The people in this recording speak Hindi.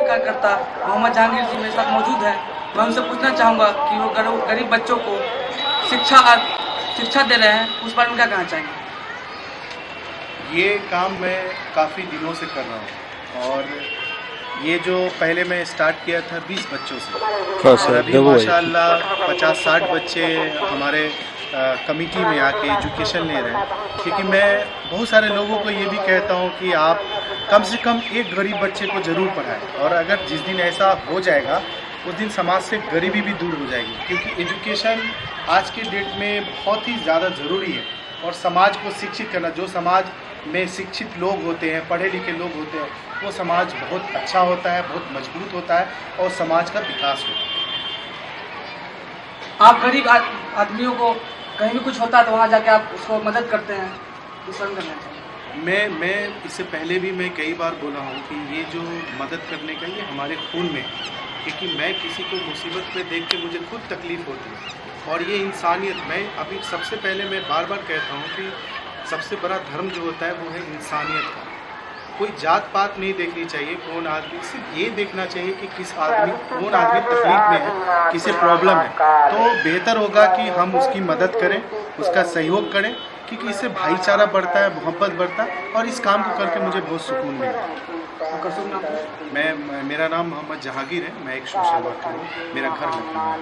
सामाजिक कार्यकर्ता मोहम्मद जहांगीर जी मेरे साथ मौजूद हैं। मैं उनसे पूछना चाहूँगा कि वो गरीब बच्चों को शिक्षा दे रहे हैं, उस बारे में क्या कहना चाहेंगे? ये काम मैं काफ़ी दिनों से कर रहा हूँ और ये जो पहले मैं स्टार्ट किया था 20 बच्चों से और अभी माशाल्लाह 50-60 बच्चे हमारे कमेटी में आके एजुकेशन ले रहे हैं। क्योंकि मैं बहुत सारे लोगों को ये भी कहता हूँ कि आप कम से कम एक गरीब बच्चे को ज़रूर पढ़ाएं, और अगर जिस दिन ऐसा हो जाएगा उस दिन समाज से गरीबी भी दूर हो जाएगी। क्योंकि एजुकेशन आज के डेट में बहुत ही ज़्यादा ज़रूरी है, और समाज को शिक्षित करना, जो समाज में शिक्षित लोग होते हैं, पढ़े लिखे लोग होते हैं, वो समाज बहुत अच्छा होता है, बहुत मजबूत होता है और समाज का विकास होता है। आप गरीब आदमियों को कहीं भी कुछ होता है तो वहाँ जाके आप उसको मदद करते हैं, इस करना चाहिए। मैं इससे पहले भी मैं कई बार बोला हूँ कि ये जो मदद करने का ये हमारे खून में, क्योंकि मैं किसी को मुसीबत में देख के मुझे खुद तकलीफ़ होती है, और ये इंसानियत, मैं अभी सबसे पहले मैं बार बार कहता हूँ कि सबसे बड़ा धर्म जो होता है वो है इंसानियत का। कोई जात पात नहीं देखनी चाहिए, कौन आदमी, सिर्फ ये देखना चाहिए कि कौन आदमी तकलीफ में है, किसे प्रॉब्लम है, तो बेहतर होगा कि हम उसकी मदद करें, उसका सहयोग करें, क्योंकि इससे भाईचारा बढ़ता है, मोहब्बत बढ़ता है, और इस काम को करके मुझे बहुत सुकून मिला। मेरा नाम मोहम्मद जहांगीर है, मैं एक सोशल वर्कर हूँ, मेरा घर लखनऊ है।